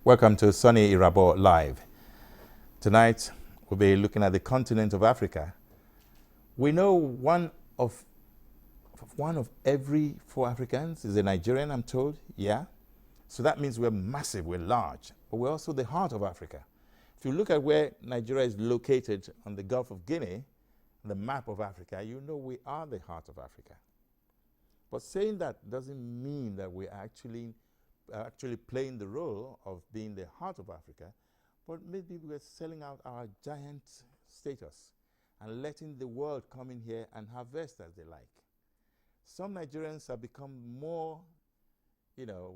Welcome to Soni Irabor Live. Tonight, we'll be looking at the continent of Africa. We know one of every 4 Africans is a Nigerian, I'm told, yeah? So that means we're massive, we're large, but we're also the heart of Africa. If you look at where Nigeria is located on the Gulf of Guinea, the map of Africa, you know we are the heart of Africa. But saying that doesn't mean that we're actually playing the role of being the heart of Africa, but maybe we're selling out our giant status and letting the world come in here and harvest as they like. Some Nigerians have become more,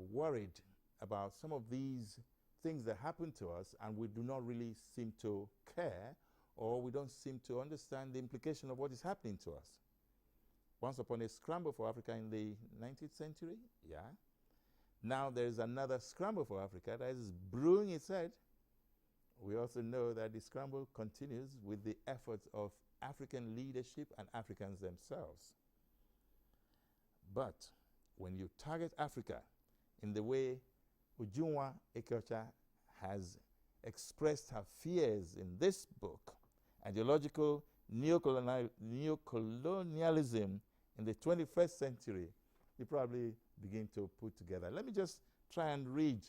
worried about some of these things that happen to us, and we do not really seem to care, or we don't seem to understand the implication of what is happening to us. Once upon a scramble for Africa in the 19th century, yeah. Now there is another scramble for Africa that is brewing its head. We also know that the scramble continues with the efforts of African leadership and Africans themselves. But when you target Africa in the way Obianuju Ekeocha has expressed her fears in this book, Ideological Neocolonialism in the 21st Century, you probably begin to put together. Let me just try and read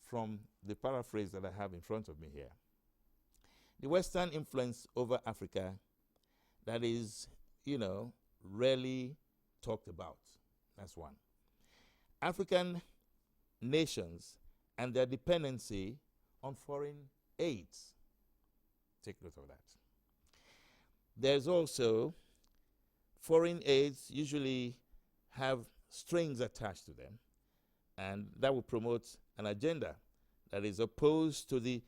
from the paraphrase that I have in front of me here. The Western influence over Africa that is, rarely talked about. That's one. African nations and their dependency on foreign aids. Take note of that. There's also foreign aids usually have strings attached to them, and that will promote an agenda that is opposed to the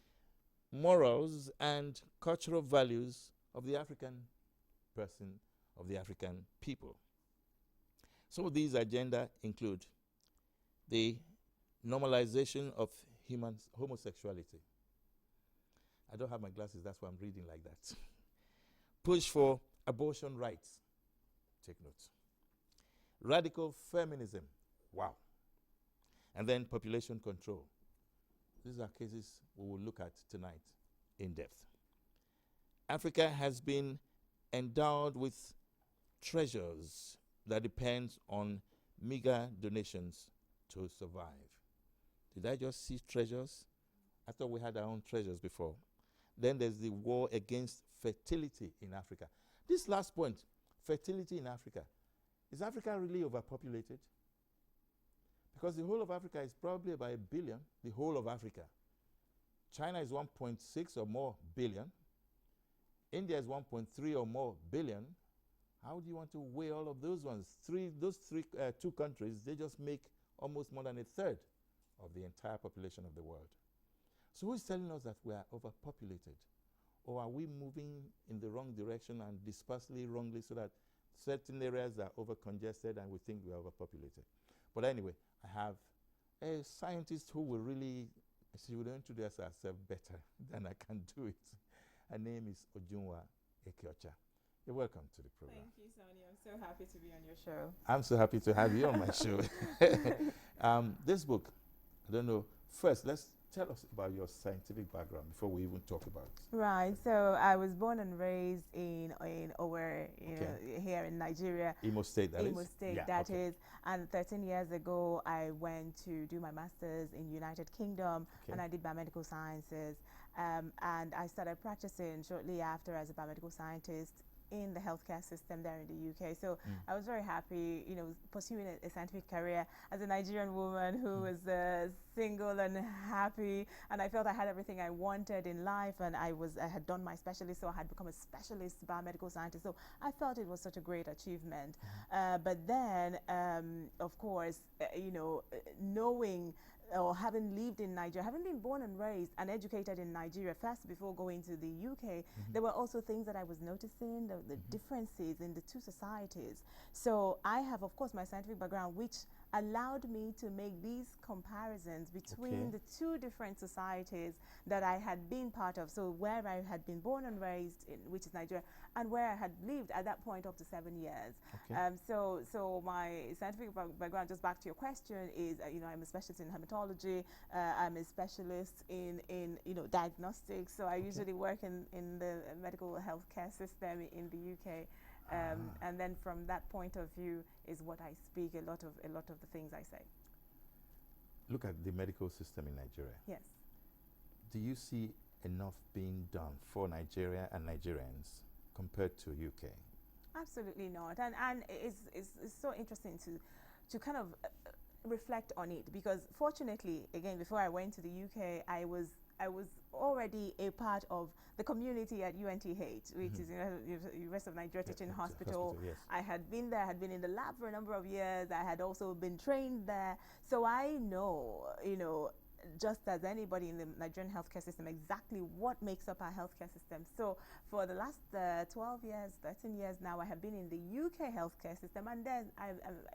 morals and cultural values of the African person, of the African people. Some of these agendas include the normalization of homosexuality. I don't have my glasses, that's why I'm reading like that. Push for abortion rights. Take note. Radical feminism. Wow. And then population control. These are cases we will look at tonight in depth. Africa has been endowed with treasures that depend on meager donations to survive. Did I just see treasures? I thought we had our own treasures before. Then there's the war against fertility in Africa. This last point, fertility in Africa. Is Africa really overpopulated? Because the whole of Africa is probably about 1 billion, the whole of Africa. China is 1.6 or more billion. India is 1.3 or more billion. How do you want to weigh all of those ones? Two countries, they just make almost more than 1/3 of the entire population of the world. So who is telling us that we are overpopulated? Or are we moving in the wrong direction and dispersely wrongly so that certain areas are over-congested and we think we are overpopulated? But anyway, I have a scientist who will really, she will introduce herself better than I can do it. Her name is Obianuju Ekeocha. You're welcome to the program. Thank you, Soni. I'm so happy to be on your show. I'm so happy to have you on my show. This book, I don't know, first let's tell us about your scientific background before we even talk about it. Right. So I was born and raised in Owerri, here in Nigeria. Imo State, that is? Imo State, yeah, that is. And 13 years ago, I went to do my master's in United Kingdom, and I did biomedical sciences. And I started practicing shortly after as a biomedical scientist in the healthcare system there in the UK. So I was very happy, pursuing a scientific career as a Nigerian woman who was single and happy, and I felt I had everything I wanted in life, and I had done my specialist, so I had become a specialist biomedical scientist. So I felt it was such a great achievement. But then, of course, knowing or having lived in Nigeria, having been born and raised and educated in Nigeria first before going to the UK, there were also things that I was noticing, the differences in the two societies. So I have, of course, my scientific background, which allowed me to make these comparisons between the two different societies that I had been part of. So where I had been born and raised in, which is Nigeria, and where I had lived at that point up to 7 years. So my scientific background, just back to your question, is I'm a specialist in hematology. I'm a specialist in diagnostics. So I usually work in the medical healthcare system in the UK. And then from that point of view is what I speak, a lot of the things I say. Look at the medical system in Nigeria. Yes. Do you see enough being done for Nigeria and Nigerians compared to UK? Absolutely not. And it's so interesting to kind of reflect on it, because fortunately, again, before I went to the UK, I was already a part of the community at UNTH, which is University of Nigeria Teaching Hospital. Yes. I had been there, I had been in the lab for a number of years. I had also been trained there. So I know, just as anybody in the Nigerian healthcare system, exactly what makes up our healthcare system. So for the last 12 years, 13 years now, I have been in the UK healthcare system, and then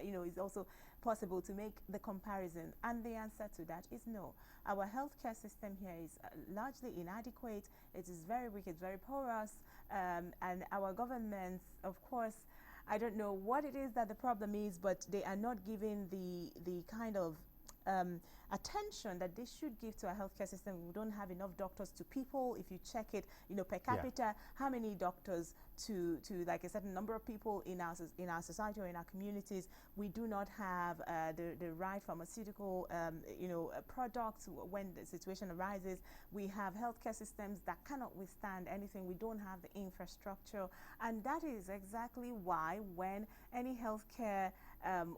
it's also possible to make the comparison. And the answer to that is no. Our healthcare system here is largely inadequate. It is very weak. It's very porous, and our governments, of course, I don't know what it is that the problem is, but they are not giving the kind of attention that they should give to our healthcare system. We don't have enough doctors to people. If you check it, per capita, how many doctors to like a certain number of people in our society or in our communities. We do not have the right pharmaceutical products when the situation arises. We have healthcare systems that cannot withstand anything. We don't have the infrastructure, and that is exactly why when any healthcare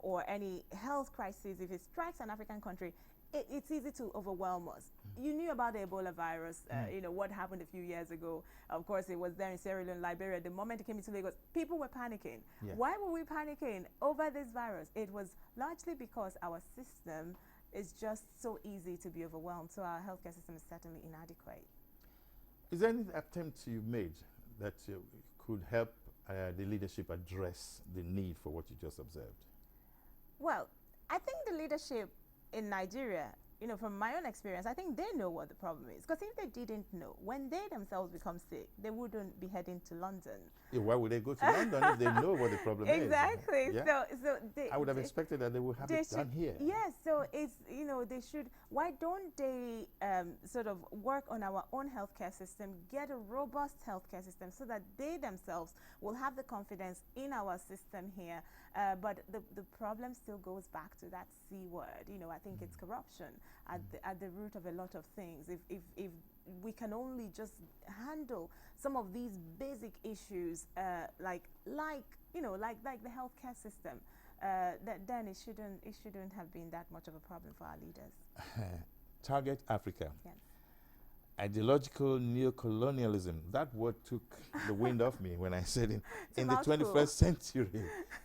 or any health crisis, if it strikes an African country, it's easy to overwhelm us. You knew about the Ebola virus, what happened a few years ago. Of course, it was there in Sierra Leone, Liberia. The moment it came into Lagos, people were panicking. Yeah. Why were we panicking over this virus? It was largely because our system is just so easy to be overwhelmed. So our healthcare system is certainly inadequate. Is there any attempt you've made that could help the leadership address the need for what you just observed? Well, I think the leadership in Nigeria, from my own experience, I think they know what the problem is. Because if they didn't know, when they themselves become sick, they wouldn't be heading to London. Yeah, why would they go to London if they know what the problem exactly. is? Exactly. So I would have expected that they would have it done here. Yes. So it's they should. Why don't they sort of work on our own healthcare system, get a robust healthcare system, so that they themselves will have the confidence in our system here. But the problem still goes back to that C word. I think it's corruption at the root of a lot of things. If we can only just handle some of these basic issues, like the healthcare system, then it shouldn't have been that much of a problem for our leaders. Target Africa. Yes. Ideological neocolonialism. That word took the wind off me when I said in the mouthful. 21st century.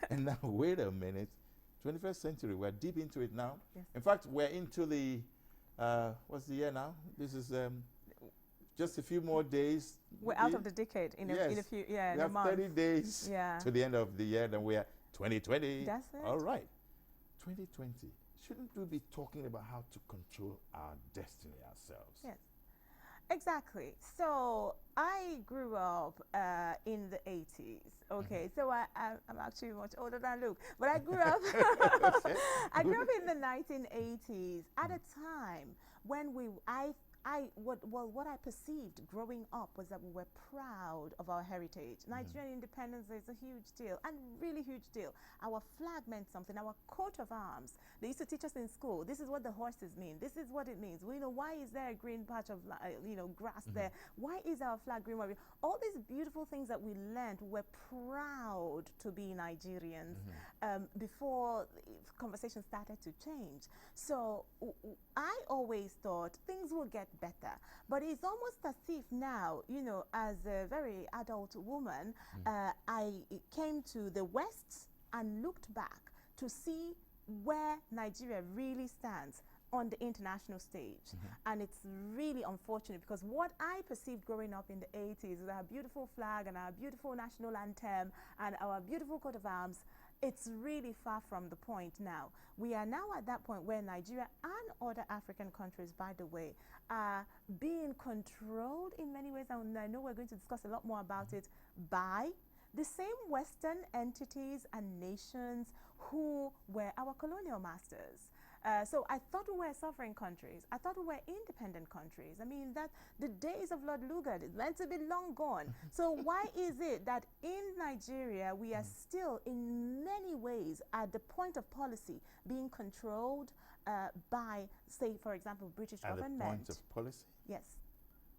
And now, wait a minute. 21st century, we're deep into it now. Yes. In fact, we're into the, what's the year now? This is just a few more days. We're out of the decade in a few, we in a have month. 30 days to the end of the year, then we're 2020. That's it. All right. 2020. Shouldn't we be talking about how to control our destiny ourselves? Yes. Exactly. So I grew up in the 80s. Okay, so I'm actually much older than I look, but I grew up. I grew up in the 1980s at a time when what I perceived growing up was that we were proud of our heritage. Nigerian independence is a huge deal, and really huge deal. Our flag meant something. Our coat of arms. They used to teach us in school. This is what the horses mean. This is what it means. Why is there a green patch of grass there? Why is our flag green? All these beautiful things that we learned, we were proud to be Nigerians before conversation started to change. So I always thought things will get better, but it's almost as if now, as a very adult woman, I came to the West and looked back to see where Nigeria really stands on the international stage. And it's really unfortunate, because what I perceived growing up in the 80s is our beautiful flag and our beautiful national anthem and our beautiful coat of arms it's really far from the point now. We are now at that point where Nigeria and other African countries, by the way, are being controlled in many ways, and I know we're going to discuss a lot more about it, by the same Western entities and nations who were our colonial masters. So I thought we were sovereign countries. I thought we were independent countries. I mean, that the days of Lord Lugard is meant to be long gone. So why is it that in Nigeria we are still in many ways at the point of policy being controlled by, say, for example, British government? At the point of policy? Yes.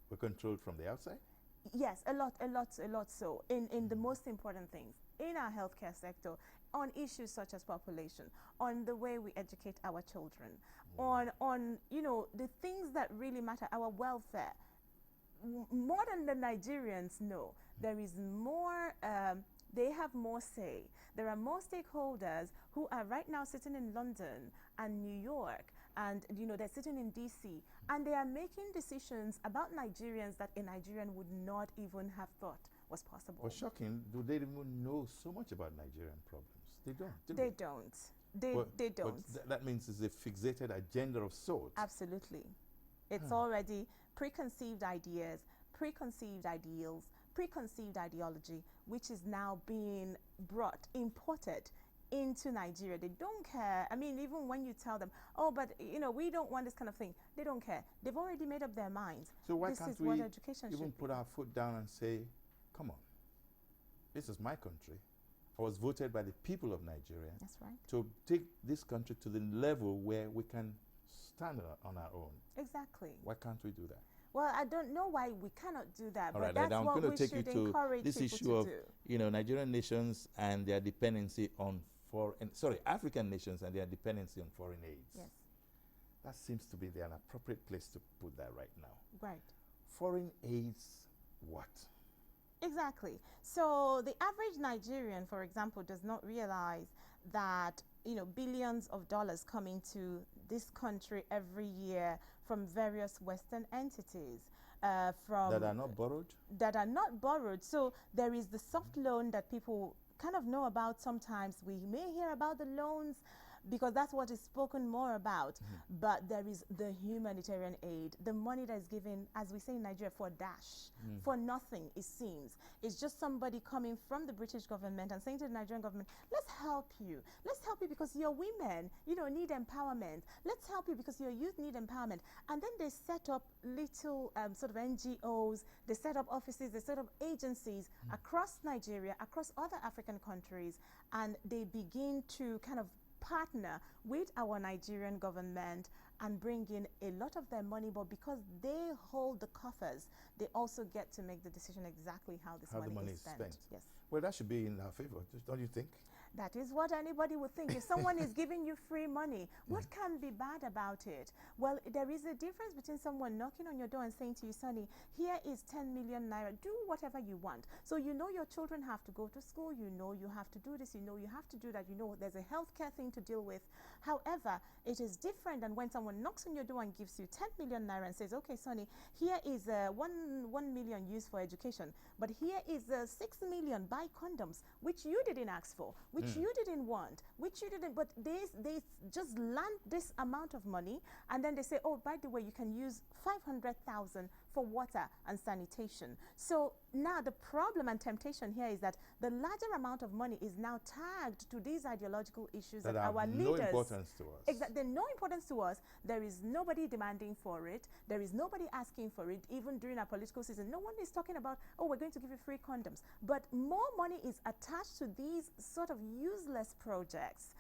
We're controlled from the outside? Yes, a lot so, in the most important things, in our healthcare sector, on issues such as population, on the way we educate our children, on you know, the things that really matter, our welfare. More than the Nigerians know, there is more, they have more say. There are more stakeholders who are right now sitting in London and New York, and you know, they're sitting in DC, and they are making decisions about Nigerians that a Nigerian would not even have thought was possible. Well, shocking. Do they even know so much about Nigerian problems? They don't. They don't. They don't. But that means it's a fixated agenda of sorts. Absolutely. It's already preconceived ideas, preconceived ideals, preconceived ideology, which is now being imported into Nigeria. They don't care. I mean, even when you tell them, oh, but you know, we don't want this kind of thing, they don't care. They've already made up their minds. So why this can't is we what education even should put be. our foot down and say, come on, this is my country. I was voted by the people of Nigeria. That's right. To take this country to the level where we can stand on our own. Exactly. Why can't we do that? Well, I don't know why we cannot do that, All but right, that's I'm what going we to take you should to encourage this people issue to of, do. you know, Nigerian nations and their dependency on African nations and their dependency on foreign aids. Yes. That seems to be an appropriate place to put that right now. Right. Foreign aids, what? Exactly. So the average Nigerian, for example, does not realize that, you know, billions of dollars come into this country every year from various Western entities. That are not borrowed? That are not borrowed. So there is the soft loan that people kind of know about sometimes. We may hear about the loans because that's what is spoken more about. But there is the humanitarian aid, the money that is given, as we say in Nigeria, for dash, for nothing, it seems. It's just somebody coming from the British government and saying to the Nigerian government, let's help you. Let's help you because your women, you know, need empowerment. Let's help you because your youth need empowerment. And then they set up little sort of NGOs, they set up offices, they set up agencies across Nigeria, across other African countries, and they begin to kind of partner with our Nigerian government and bring in a lot of their money, but because they hold the coffers, they also get to make the decision exactly how this money is spent. Yes. Well, that should be in our favor, don't you think? That is what anybody would think. If someone is giving you free money, what can be bad about it? Well, there is a difference between someone knocking on your door and saying to you, Soni, here is 10 million naira, do whatever you want. So you know your children have to go to school, you know you have to do this, you know you have to do that, you know there's a healthcare thing to deal with. However, it is different than when someone knocks on your door and gives you 10 million naira and says, okay, Soni, here is 1 million used for education, but here is 6 million, buy condoms, which you didn't ask for, which you didn't want, which you didn't, but they just land this amount of money, and then they say, oh, by the way, you can use 500,000 for water and sanitation. So now the problem and temptation here is that the larger amount of money is now tagged to these ideological issues that our leaders... no importance to us. Exactly, they're no importance to us. There is nobody demanding for it. There is nobody asking for it. Even during our political season, no one is talking about, oh, we're going to give you free condoms. But more money is attached to these sort of useless projects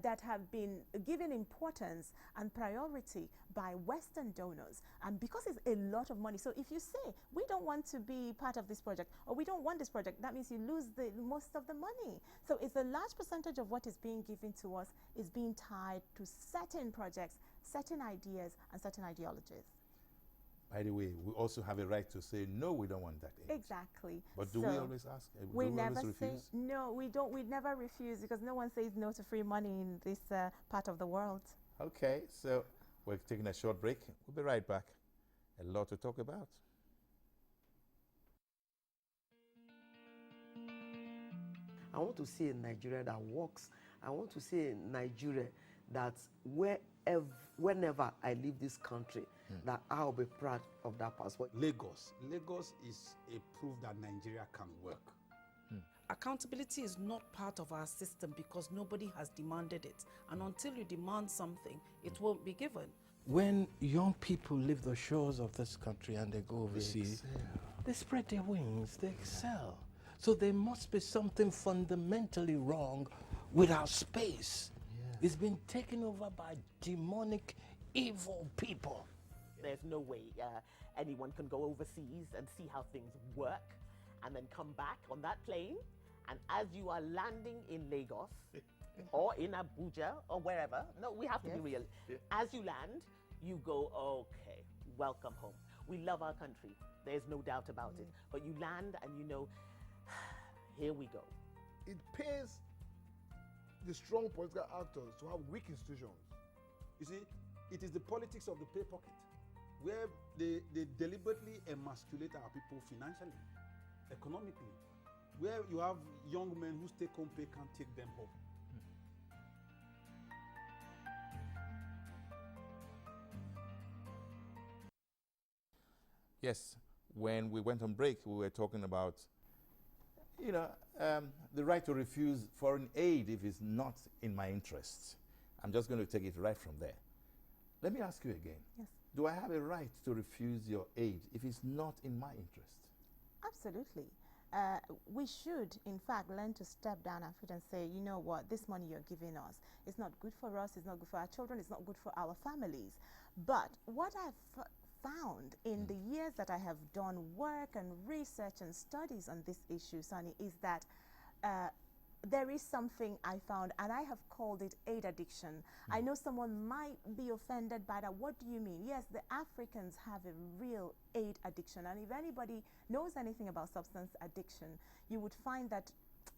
that have been given importance and priority by Western donors. And because it's a lot of money, so if you say, we don't want to be part of this project, or we don't want this project, that means you lose the most of the money. So it's a large percentage of what is being given to us is being tied to certain projects, certain ideas, and certain ideologies. By the way, we also have a right to say, no, we don't want that aid. Exactly. But do we always ask? We do never always say, refuse? no, we don't. We never refuse because no one says no to free money in this part of the world. Okay, so we're taking a short break. We'll be right back. A lot to talk about. I want to see a Nigeria that works. I want to see a Nigeria that whenever I leave this country, that I'll be proud of that passport. Lagos is a proof that Nigeria can work. Accountability is not part of our system because nobody has demanded it. And until you demand something, it won't be given. When young people leave the shores of this country and they go overseas, they spread their wings, they excel. So there must be something fundamentally wrong with our space. It's been taken over by demonic, evil people. There's no way anyone can go overseas and see how things work and then come back on that plane. And as you are landing in Lagos or in Abuja or wherever, no, we have to be real. As you land, you go, okay, welcome home. We love our country. There's no doubt about it. But you land and you know, here we go. It pays the strong political actors to have weak institutions. You see, it is the politics of the pay pocket, where they deliberately emasculate our people financially, economically, where you have young men whose take-home pay can't take them home. Yes, when we went on break, we were talking about, the right to refuse foreign aid if it's not in my interests. I'm just going to take it right from there. Let me ask you again. Yes. Do I have a right to refuse your aid if it's not in my interest? Absolutely. We should, in fact, learn to step down our feet and say, you know what, this money you're giving us, it's not good for us, it's not good for our children, it's not good for our families. But what I've found in the years that I have done work and research and studies on this issue, Soni, is that there is something I found, and I have called it aid addiction. I know someone might be offended by that. What do you mean? Yes, the Africans have a real aid addiction, and if anybody knows anything about substance addiction, you would find that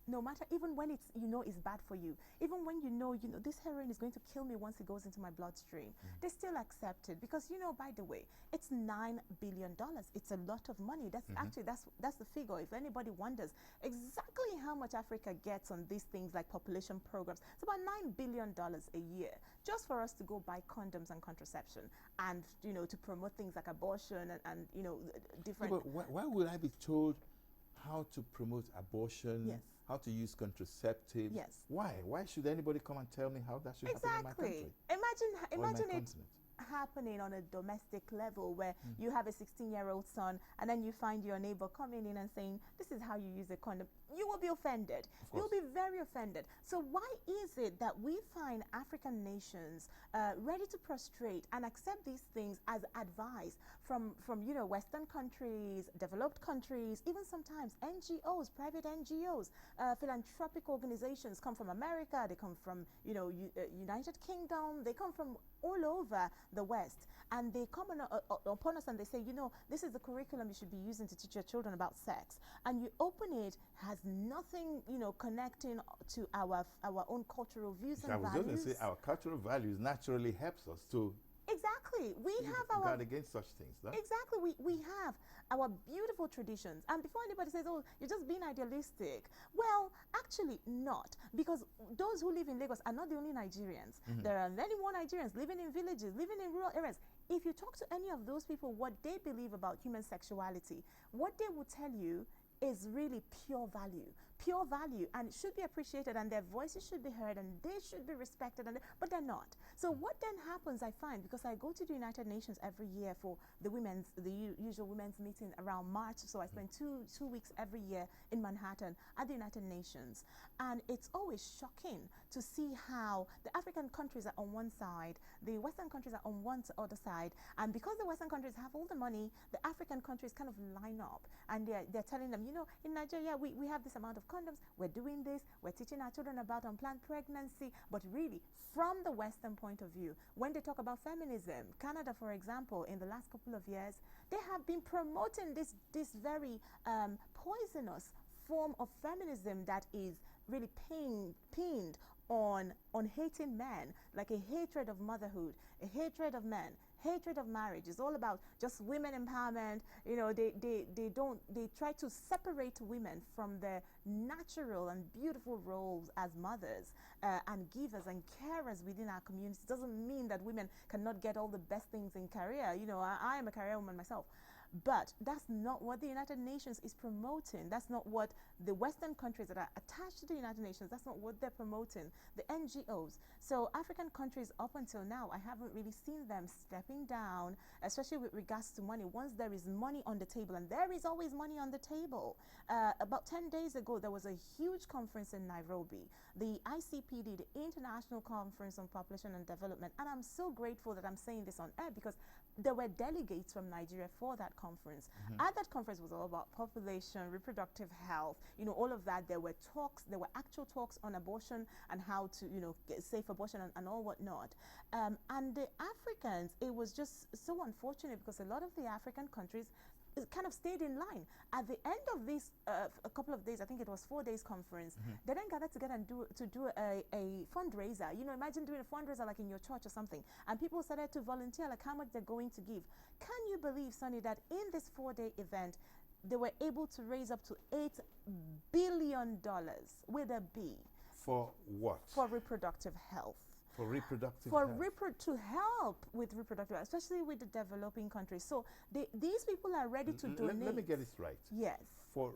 no matter, even when it's, it's bad for you, even when you know, this heroin is going to kill me once it goes into my bloodstream, they still accept it because, by the way, it's $9 billion. It's a lot of money. That's actually, that's the figure. If anybody wonders exactly how much Africa gets on these things like population programs, it's about $9 billion a year just for us to go buy condoms and contraception and, to promote things like abortion and different. Yeah, but why would I be told how to promote abortion? Yes. How to use contraceptives? Yes. Why? Why should anybody come and tell me how that should happen in my country? Imagine it happening on a domestic level where you have a 16-year-old son and then you find your neighbor coming in and saying, this is how you use a condom. You will be offended. You'll be very offended. So why is it that we find African nations ready to prostrate and accept these things as advice from Western countries, developed countries, even sometimes NGOs, private NGOs, philanthropic organizations come from America, they come from United Kingdom, they come from all over the West, and they come upon us and they say, this is the curriculum you should be using to teach your children about sex, and you open it, has nothing connecting to our own cultural views and values. I was just going to say, our cultural values naturally helps us to exactly. We have our guard against such things. No? Exactly. We have our beautiful traditions. And before anybody says, oh, you're just being idealistic, well, actually not. Because those who live in Lagos are not the only Nigerians. There are many more Nigerians living in villages, living in rural areas. If you talk to any of those people, what they believe about human sexuality, what they will tell you is really pure value, and it should be appreciated, and their voices should be heard, and they should be respected, but they're not. So what then happens, I find, because I go to the United Nations every year for the usual women's meeting around March, so I spend two weeks every year in Manhattan at the United Nations, and it's always shocking to see how the African countries are on one side, the Western countries are on one other side, and because the Western countries have all the money, the African countries kind of line up, and they're telling them, in Nigeria, we have this amount of condoms, we're doing this, we're teaching our children about unplanned pregnancy, but really, from the Western point of view, when they talk about feminism, Canada, for example, in the last couple of years, they have been promoting this very poisonous form of feminism that is really pinned on hating men, like a hatred of motherhood, a hatred of men, hatred of marriage. It's all about just women empowerment. You know, they try to separate women from their natural and beautiful roles as mothers and givers and carers within our community. It doesn't mean that women cannot get all the best things in career. You know, I am a career woman myself. But that's not what the United Nations is promoting. That's not what the Western countries that are attached to the United Nations, that's not what they're promoting, the NGOs. So African countries, up until now, I haven't really seen them stepping down, especially with regards to money. Once there is money on the table, and there is always money on the table. About 10 days ago, there was a huge conference in Nairobi, the ICPD, the International Conference on Population and Development. And I'm so grateful that I'm saying this on air, because there were delegates from Nigeria for that conference. At that conference was all about population, reproductive health, you know, all of that. There were talks, there were actual talks on abortion and how to, you know, get safe abortion and all whatnot. And the Africans, it was just so unfortunate, because a lot of the African countries kind of stayed in line. At the end of this a couple of days, I think it was 4 days conference, they then gathered together and do a fundraiser. You know, imagine doing a fundraiser like in your church or something, and people started to volunteer like how much they're going to give. Can you believe, Soni, that in this 4-day event they were able to raise up to $8 billion with a B. For what? For reproductive health. For reproductive For health. to help with reproductive, especially with the developing countries. So these people are ready to donate. Let me get this right. Yes. For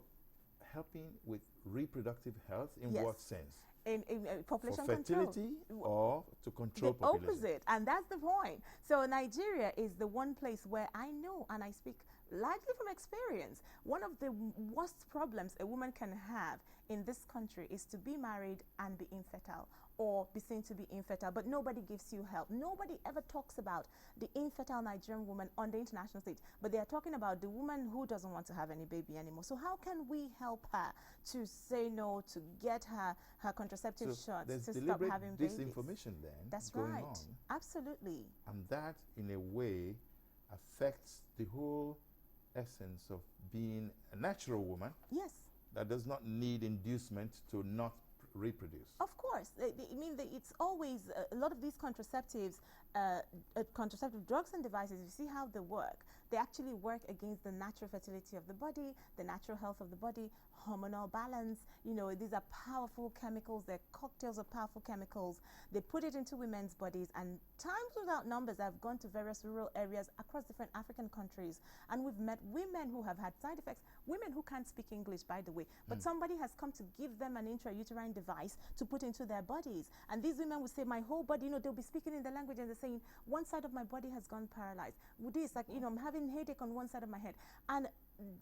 helping with reproductive health, in Yes. what sense? In population For fertility control. or to control The population? opposite, and that's the point. So Nigeria is the one place where I know, and I speak largely from experience, one of the worst problems a woman can have in this country is to be married and be infertile, or be seen to be infertile, but nobody gives you help. Nobody ever talks about the infertile Nigerian woman on the international stage, but they are talking about the woman who doesn't want to have any baby anymore. So how can we help her to say no, to get her contraceptive shots, there's to stop deliberate having babies? disinformation then That's going right. on. Absolutely. And that, in a way, affects the whole essence of being a natural woman Yes. that does not need inducement to not reproduce. Of course. I mean, it's always a lot of these contraceptives, contraceptive drugs and devices, you see how they work. They actually work against the natural fertility of the body, the natural health of the body, hormonal balance. You know, these are powerful chemicals. They're cocktails of powerful chemicals. They put it into women's bodies, and times without numbers, I've gone to various rural areas across different African countries, and we've met women who have had side effects, women who can't speak English, by the way, but somebody has come to give them an intrauterine device to put into their bodies. And these women will say, my whole body, you know, they'll be speaking in the language and they're saying, one side of my body has gone paralyzed. With this, like, you know, I'm having headache on one side of my head. And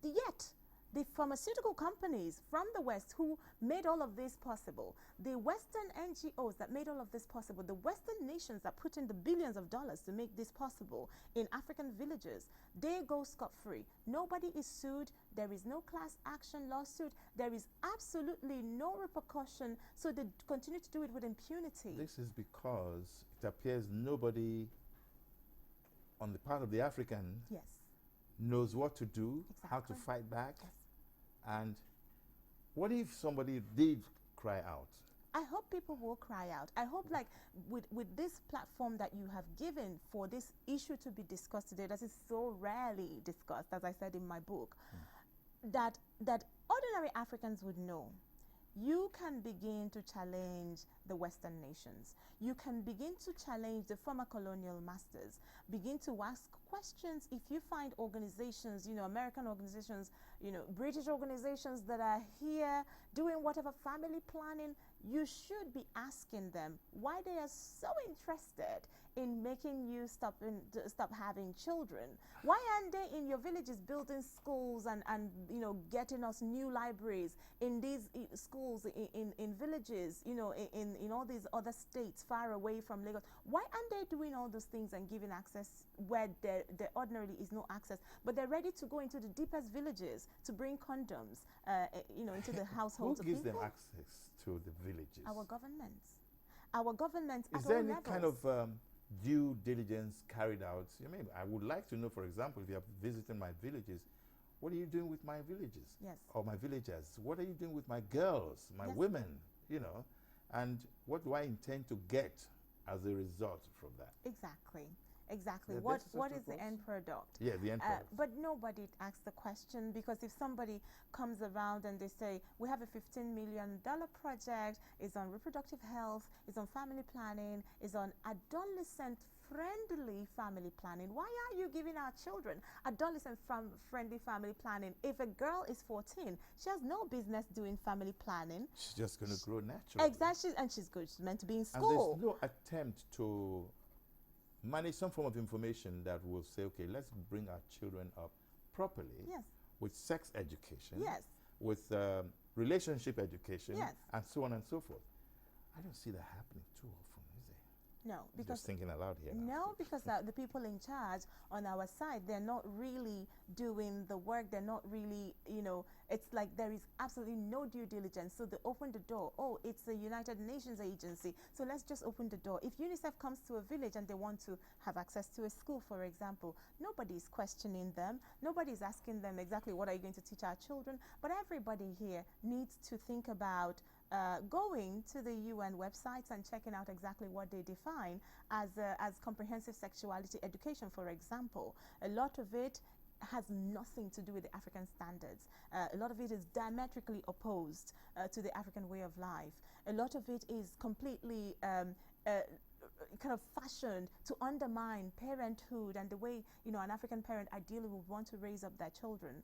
yet, the pharmaceutical companies from the West who made all of this possible, the Western NGOs that made all of this possible, the Western nations that put in the billions of dollars to make this possible in African villages, they go scot-free. Nobody is sued. There is no class action lawsuit. There is absolutely no repercussion. So they continue to do it with impunity. This is because it appears nobody on the part of the African Yes. knows what to do, how to Exactly. fight back. Yes. And what if somebody did cry out? I hope people will cry out. I hope, like, with this platform that you have given for this issue to be discussed today, that is so rarely discussed, as I said in my book, that ordinary Africans would know. You can begin to challenge the Western nations. You can begin to challenge the former colonial masters. Begin to ask questions. If you find organizations, you know, American organizations, you know, British organizations that are here doing whatever family planning, you should be asking them why they are so interested in making you stop having children. Why aren't they in your villages building schools and you know, getting us new libraries in these schools in villages, you know, in all these other states far away from Lagos? Why aren't they doing all those things and giving access where there ordinarily is no access? But they're ready to go into the deepest villages to bring condoms, you know, into the households Who of gives people. them access to the villages? Our governments. Our governments Is at there all any levels. kind of due diligence carried out? I mean, I would like to know, for example, if you are visiting my villages, what are you doing with my villages? Yes. Or my villagers? What are you doing with my girls, my Yes. women, you know? And what do I intend to get as a result from that? Exactly. exactly. Yeah, What is the end product? Yeah, the end product. But nobody asks the question, because if somebody comes around and they say, we have a $15 million project, it's on reproductive health, it's on family planning, it's on adolescent friendly family planning. Why are you giving our children adolescent friendly family planning? If a girl is 14, she has no business doing family planning. She's just going to grow naturally. Exactly, and she's good. She's meant to be in And school. there's no attempt to manage some form of information that will say, okay, let's bring our children up properly. Yes. With sex education. Yes. With relationship education. Yes. And so on and so forth. I don't see that happening too often, is it? No, because just thinking aloud here. No, because the people in charge on our side, they're not really doing the work. They're not really, it's like there is absolutely no due diligence. So they open the door. Oh, it's a United Nations agency, so let's just open the door. If UNICEF comes to a village and they want to have access to a school, for example, nobody's questioning them. Nobody's asking them exactly what are you going to teach our children. But everybody here needs to think about going to the UN websites and checking out exactly what they define as comprehensive sexuality education, for example. A lot of it has nothing to do with the African standards. A lot of it is diametrically opposed to the African way of life. A lot of it is completely kind of fashioned to undermine parenthood and the way an African parent ideally would want to raise up their children.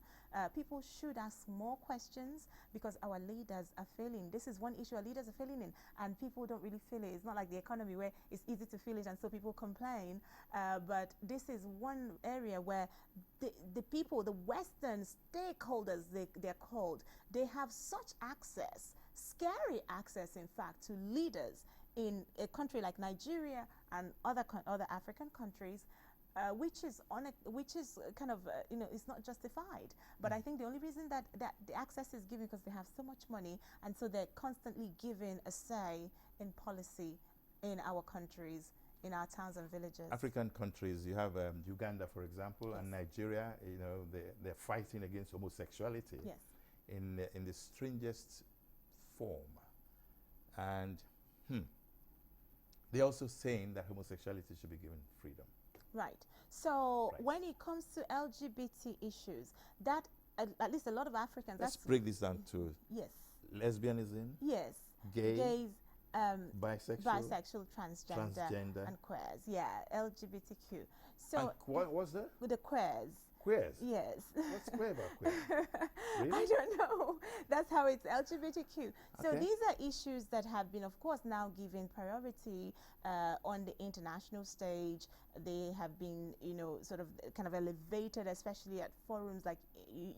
People should ask more questions, because our leaders are failing. This is one issue our leaders are failing in, and people don't really feel it. It's not like the economy where it's easy to feel it and so people complain, but this is one area where the people, the Western stakeholders, they're called, they have such access, scary access in fact, to leaders in a country like Nigeria and other African countries, which is kind of it's not justified. But I think the only reason that the access is given because they have so much money, and so they're constantly given a say in policy in our countries, in our towns and villages. African countries, you have Uganda, for example, yes. and Nigeria. They're fighting against homosexuality. Yes. In the strangest form, and they're also saying that homosexuality should be given freedom. Right. So Right. when it comes to LGBT issues, that at least a lot of Africans. Let's break this down to yes. lesbianism. Yes. Gay. Gays. Bisexual, transgender, and queers. Yeah, LGBTQ. So and what was that? With the queers. Queers? Yes. What's queer about queer? Really? I don't know. That's how it's LGBTQ. So Okay. these are issues that have been, of course, now given priority on the international stage. They have been, sort of kind of elevated, especially at forums like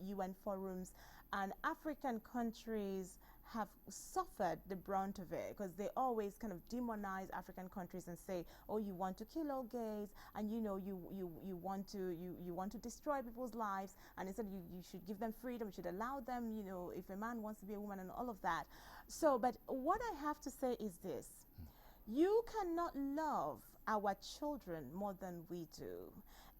UN forums. And African countries have suffered the brunt of it, because they always kind of demonize African countries and say, oh, you want to kill all gays, and you want to destroy people's lives, and instead you should give them freedom, you should allow them, if a man wants to be a woman and all of that. So, but what I have to say is this: you cannot love our children more than we do.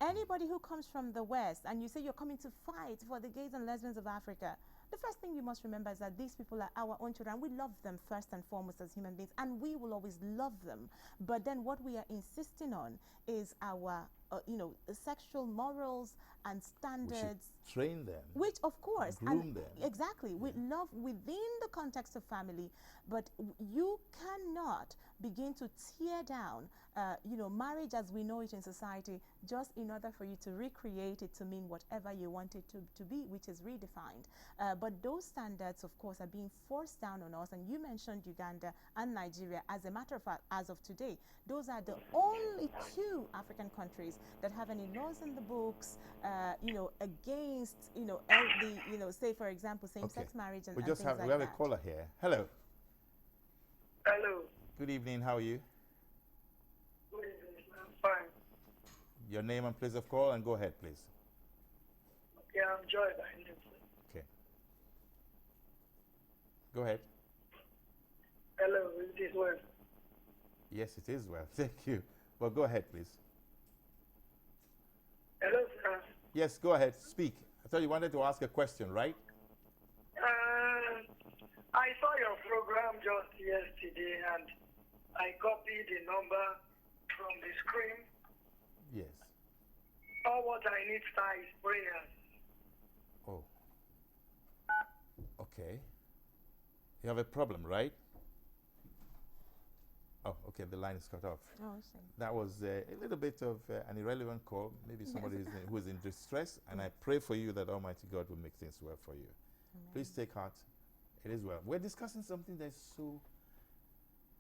Anybody who comes from the West and you say you're coming to fight for the gays and lesbians of Africa, the first thing you must remember is that these people are our own children. We love them first and foremost as human beings, and we will always love them. But then what we are insisting on is our, sexual morals and standards. We should train them. Which, of course, groom them. Exactly. We love within the context of family, but you cannot begin to tear down, marriage as we know it in society, just in order for you to recreate it to mean whatever you want it to be, which is redefined. But those standards, of course, are being forced down on us. And you mentioned Uganda and Nigeria. As a matter of fact, as of today, those are the only two African countries that have any laws in the books, against, say, for example, same-sex marriage and things like that. We have a caller here. Hello. Hello. Good evening. How are you? Good evening. I'm fine. Your name and place of call, and go ahead, please. Okay, I'm Joy by name. Okay. Go ahead. Hello, is this well? Yes, it is well. Thank you. But go ahead, please. Hello, sir. Yes, go ahead. Speak. I thought you wanted to ask a question, right? I saw your program just yesterday, and I copied the number from the screen. Yes. All what I need, sir, is prayers. Oh. Okay. You have a problem, right? Oh, okay, the line is cut off. Oh, shame. That was a little bit of an irrelevant call. Maybe somebody who is in distress, and I pray for you that Almighty God will make things well for you. Amen. Please take heart. It is well. We're discussing something that's so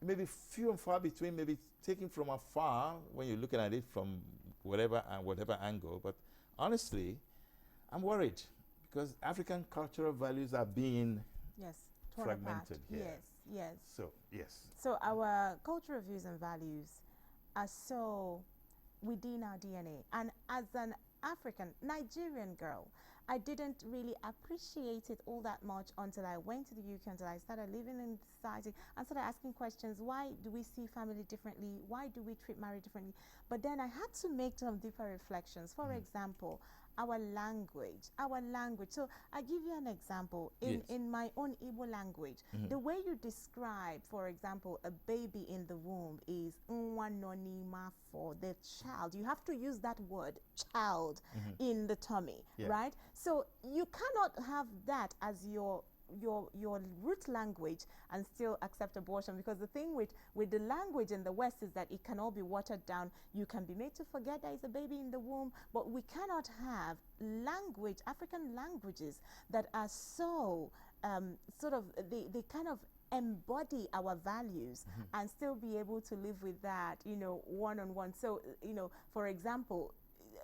maybe few and far between, maybe taken from afar when you're looking at it from whatever angle. But honestly, I'm worried because African cultural values are being Yes. Torn fragmented apart. here. Yes. Yes. So, yes. So our cultural views and values are so within our DNA. And as an African, Nigerian girl, I didn't really appreciate it all that much until I went to the UK, until I started living in society and started asking questions. Why do we see family differently? Why do we treat marriage differently? But then I had to make some deeper reflections. For example, our language. So I give you an example. In my own Igbo language, the way you describe, for example, a baby in the womb is nwa noni mafo, the child. You have to use that word, child, in the tummy, right? So you cannot have that as your root language and still accept abortion, because the thing with the language in the West is that it can all be watered down. You can be made to forget there is a baby in the womb, but we cannot have language, African languages that are so sort of, they kind of embody our values and still be able to live with that, one-on-one. So, for example,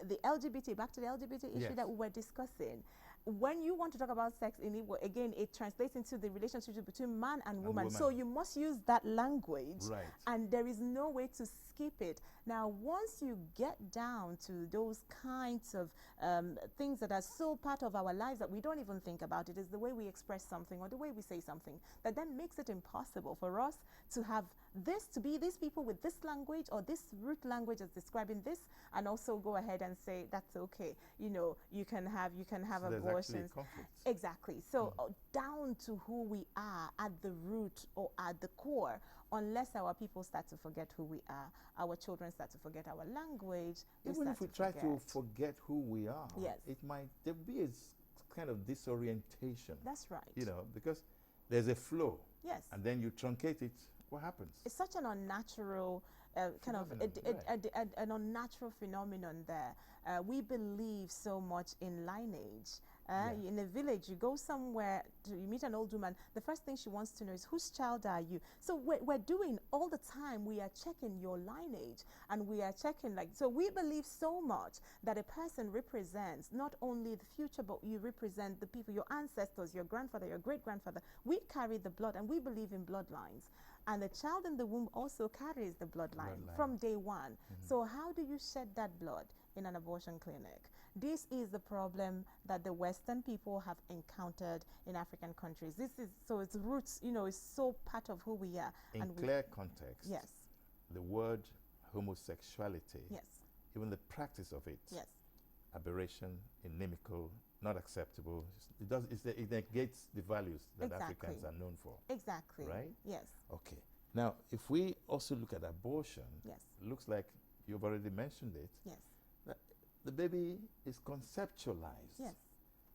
the LGBT, back to the LGBT issue that we were discussing. When you want to talk about sex in Igbo, again, it translates into the relationship between man and woman. So you must use that language. Right. And there is no way to skip it. Now, once you get down to those kinds of things that are so part of our lives that we don't even think about, it is the way we express something or the way we say something that then makes it impossible for us to have this, to be these people with this language or this root language as describing this, and also go ahead and say that's okay. You can have So abortions. Exactly. So down to who we are at the root or at the core. Unless our people start to forget who we are, our children start to forget our language. Even if we try to forget who we are, there be a kind of disorientation. That's right. Because there's a flow. Yes. And then you truncate it. What happens? It's such an unnatural an unnatural phenomenon there. We believe so much in lineage. In a village, you go somewhere, you meet an old woman, the first thing she wants to know is, whose child are you? So we're doing all the time, we are checking your lineage, and we are checking, so we believe so much that a person represents not only the future, but you represent the people, your ancestors, your grandfather, your great-grandfather. We carry the blood, and we believe in bloodlines. And the child in the womb also carries the bloodline from day one. So how do you shed that blood in an abortion clinic? This is the problem that the Western people have encountered in African countries. So its roots, is so part of who we are. In clear context, yes, the word homosexuality, yes, even the practice of it, yes, aberration, inimical, not acceptable. It negates the values that Africans are known for. Exactly. Right? Yes. Okay. Now, if we also look at abortion, yes, it looks like you've already mentioned it. Yes. That the baby is conceptualized. Yes.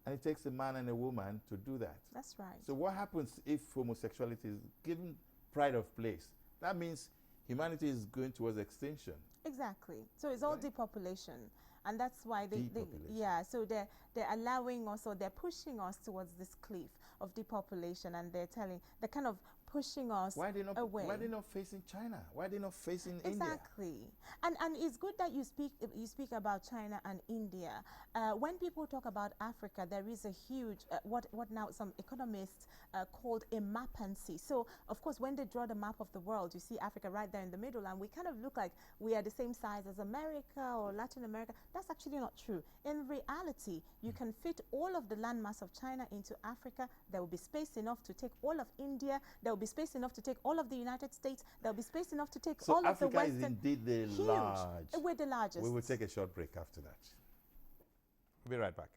And it takes a man and a woman to do that. That's right. So what happens if homosexuality is given pride of place? That means humanity is going towards extinction. Exactly. So it's all depopulation. And that's why so they're allowing us, or they're pushing us towards this cliff of depopulation, and they're kind of pushing us away. Why are they not facing China? Why are they not facing India? Exactly. And it's good that you speak about China and India. When people talk about Africa, there is a huge what now some economists called a mapancy. So of course, when they draw the map of the world, you see Africa right there in the middle, and we kind of look like we are the same size as America or Latin America. That's actually not true. In reality, you can fit all of the landmass of China into Africa. There will be space enough to take all of India. There will be space enough to take all of the United States. There will be space enough to take all of the Western. So Africa is indeed the large. We're the largest. We will take a short break after that. We'll be right back.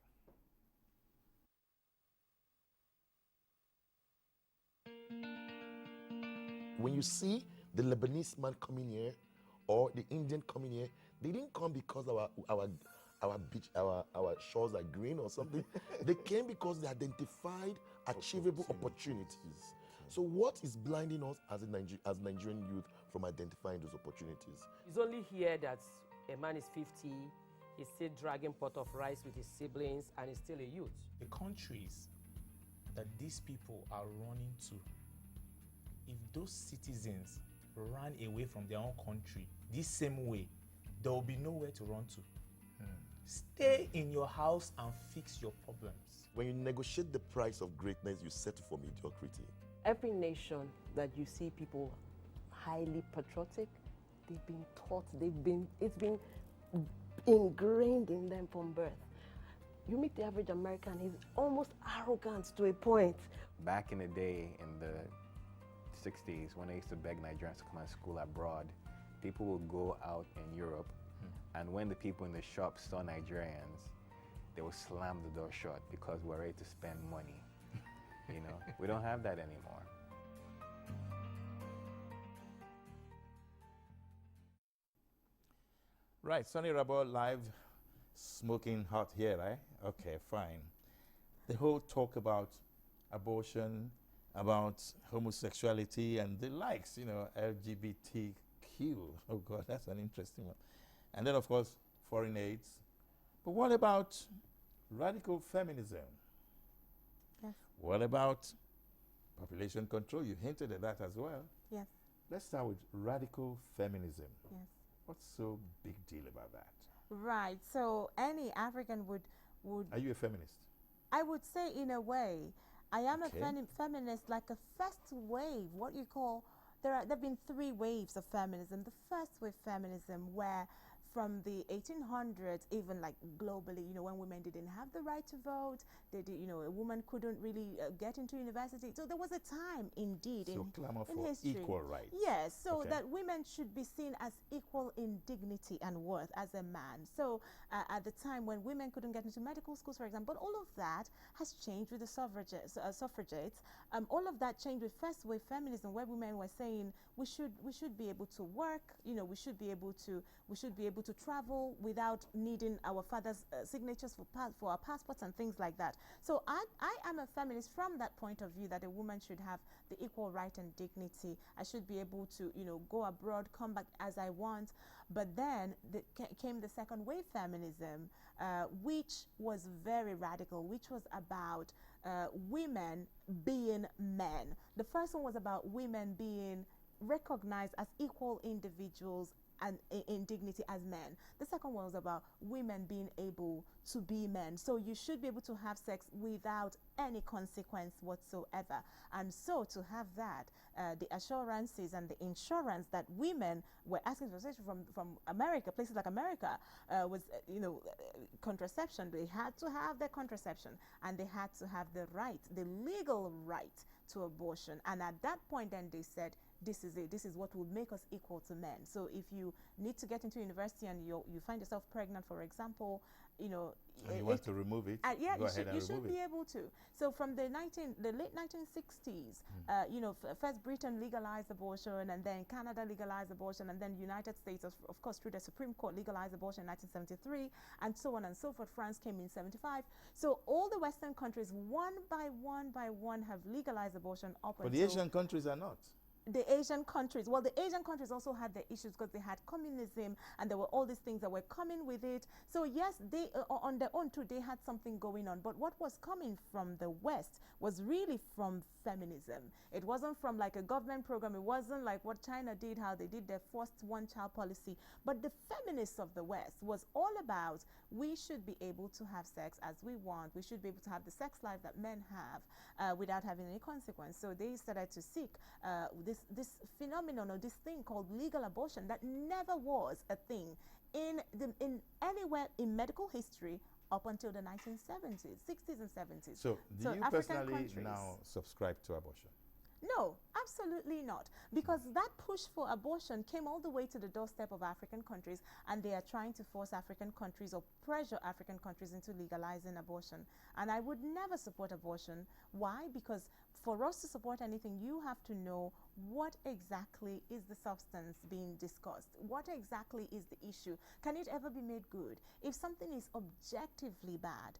When you see the Lebanese man coming here or the Indian coming here, They didn't come because our beach, our shores are green or something. They came because they identified achievable opportunities. So what is blinding us as Nigerian youth from identifying those opportunities? It's only here that a man is 50, he's still dragging pot of rice with his siblings, and he's still a youth. The countries that these people are running to, if those citizens ran away from their own country this same way, there will be nowhere to run to. Stay in your house and fix your problems. When you negotiate the price of greatness, you settle for mediocrity. Every nation that you see people highly patriotic, they've been taught, it's been ingrained in them from birth. You meet the average American, he's almost arrogant to a point. Back in the day, in the 60s, when I used to beg Nigerians to come and school abroad, people would go out in Europe, and when the people in the shop saw Nigerians, they would slam the door shut because we're ready to spend money. You know, we don't have that anymore. Right, Soni Irabor live, smoking hot here, right? Okay, fine. The whole talk about abortion, about homosexuality and the likes, you know, LGBTQ. Oh God, that's an interesting one. And then, of course, foreign aids. But what about radical feminism? Yes. What about population control? You hinted at that as well. Yes. Let's start with radical feminism. Yes. What's so big deal about that? Right. So any African would. Are you a feminist? I would say, in a way, I am Okay. a feminist, like a first wave. What you call there've been 3 waves of feminism. The first wave feminism, where from the 1800s, even like globally, you know, when women didn't have the right to vote, they did, you know, a woman couldn't really get into university. So there was a time, indeed, So clamor in for history. equal rights. Yes, so Okay. that women should be seen as equal in dignity and worth as a man. So at the time when women couldn't get into medical schools, for example, all of that has changed with the suffragettes. All of that changed with first wave feminism, where women were saying we should be able to work. You know, we should be able to travel without needing our father's signatures for our passports and things like that. So I am a feminist from that point of view, that a woman should have the equal right and dignity. I should be able to, you know, go abroad, come back as I want. But then came the second wave feminism, which was very radical, which was about women being men. The first one was about women being recognized as equal individuals and in dignity as men. The second one was about women being able to be men. So you should be able to have sex without any consequence whatsoever. And so to have that, the assurances and the insurance that women were asking for, especially from America, places like America, was, you know, contraception. They had to have their contraception, and they had to have the right, the legal right to abortion. And at that point, then they said, this is it. This is what will make us equal to men. So if you need to get into university and you find yourself pregnant, for example, you know, and you want to remove it, yeah, go ahead and you should be able to. So from the late 1960s, you know, first Britain legalized abortion, and then Canada legalized abortion, and then United States, of course, through the Supreme Court, legalized abortion in 1973, and so on and so forth. France came in 75. So all the Western countries, one by one, have legalized abortion up But until the Asian countries are not. the Asian countries. Well, the Asian countries also had their issues because they had communism, and there were all these things that were coming with it. So yes, they on their own too, they had something going on. But what was coming from the West was really from feminism. It wasn't from like a government program. It wasn't like what China did, how they did their first one-child policy. But the feminists of the West was all about, we should be able to have sex as we want. We should be able to have the sex life that men have without having any consequence. So they started to seek this phenomenon, or this thing called legal abortion, that never was a thing in anywhere in medical history up until the 1970s, 60s and 70s. So do you African personally countries now subscribe to abortion? No, absolutely not. Because that push for abortion came all the way to the doorstep of African countries, and they are trying to force African countries or pressure African countries into legalizing abortion. And I would never support abortion. Why? Because For us to support anything, you have to know what exactly is the substance being discussed. What exactly is the issue? Can it ever be made good? If something is objectively bad,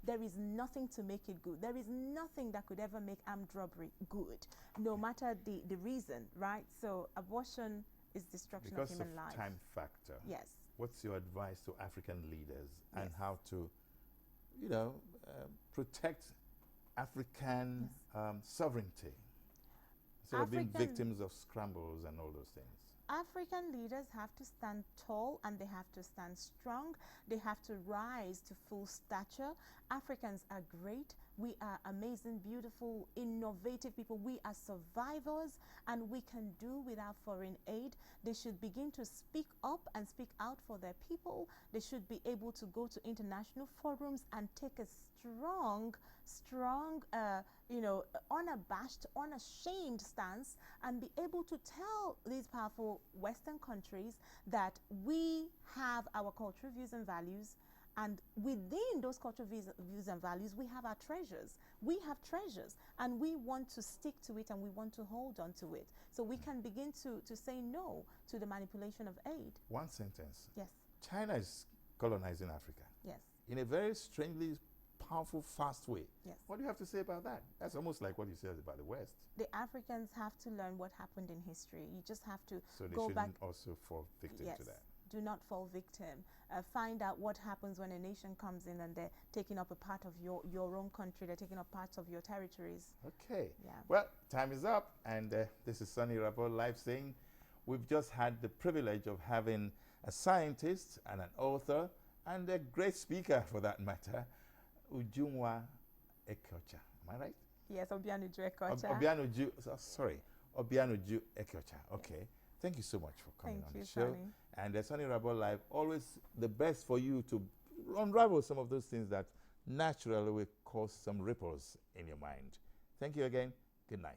there is nothing to make it good. There is nothing that could ever make armed robbery good, no matter the reason, right? So abortion is destruction of human life. Because of time factor. Yes. What's your advice to African leaders and how to, protect African sovereignty instead of being victims of scrambles and all those things? African leaders have to stand tall and they have to stand strong. They have to rise to full stature. Africans are great. We are amazing, beautiful, innovative people. We are survivors and we can do without foreign aid. They should begin to speak up and speak out for their people. They should be able to go to international forums and take a strong, unabashed, unashamed stance and be able to tell these powerful Western countries that we have our cultural views and values, and within those cultural views and values, we have our treasures. We have treasures, and we want to stick to it, and we want to hold on to it. So we can begin to say no to the manipulation of aid. One sentence. Yes. China is colonizing Africa. Yes. In a very strangely powerful, fast way. Yes. What do you have to say about that? That's almost like what you said about the West. The Africans have to learn what happened in history. You just have to so they go shouldn't back. Also fall victim to that. Do not fall victim. Find out what happens when a nation comes in and they're taking up a part of your own country. They're taking up parts of your territories. Okay. Yeah. Well, time is up, and this is Soni Irabor live saying we've just had the privilege of having a scientist and an author and a great speaker, for that matter, Obianuju Ekeocha. Am I right? Yes, Obianuju Ekeocha. Obianuju Ekeocha. Okay. Thank you so much for coming on the show. Soni. And Soni Irabor Live, always the best for you to unravel some of those things that naturally will cause some ripples in your mind. Thank you again. Good night.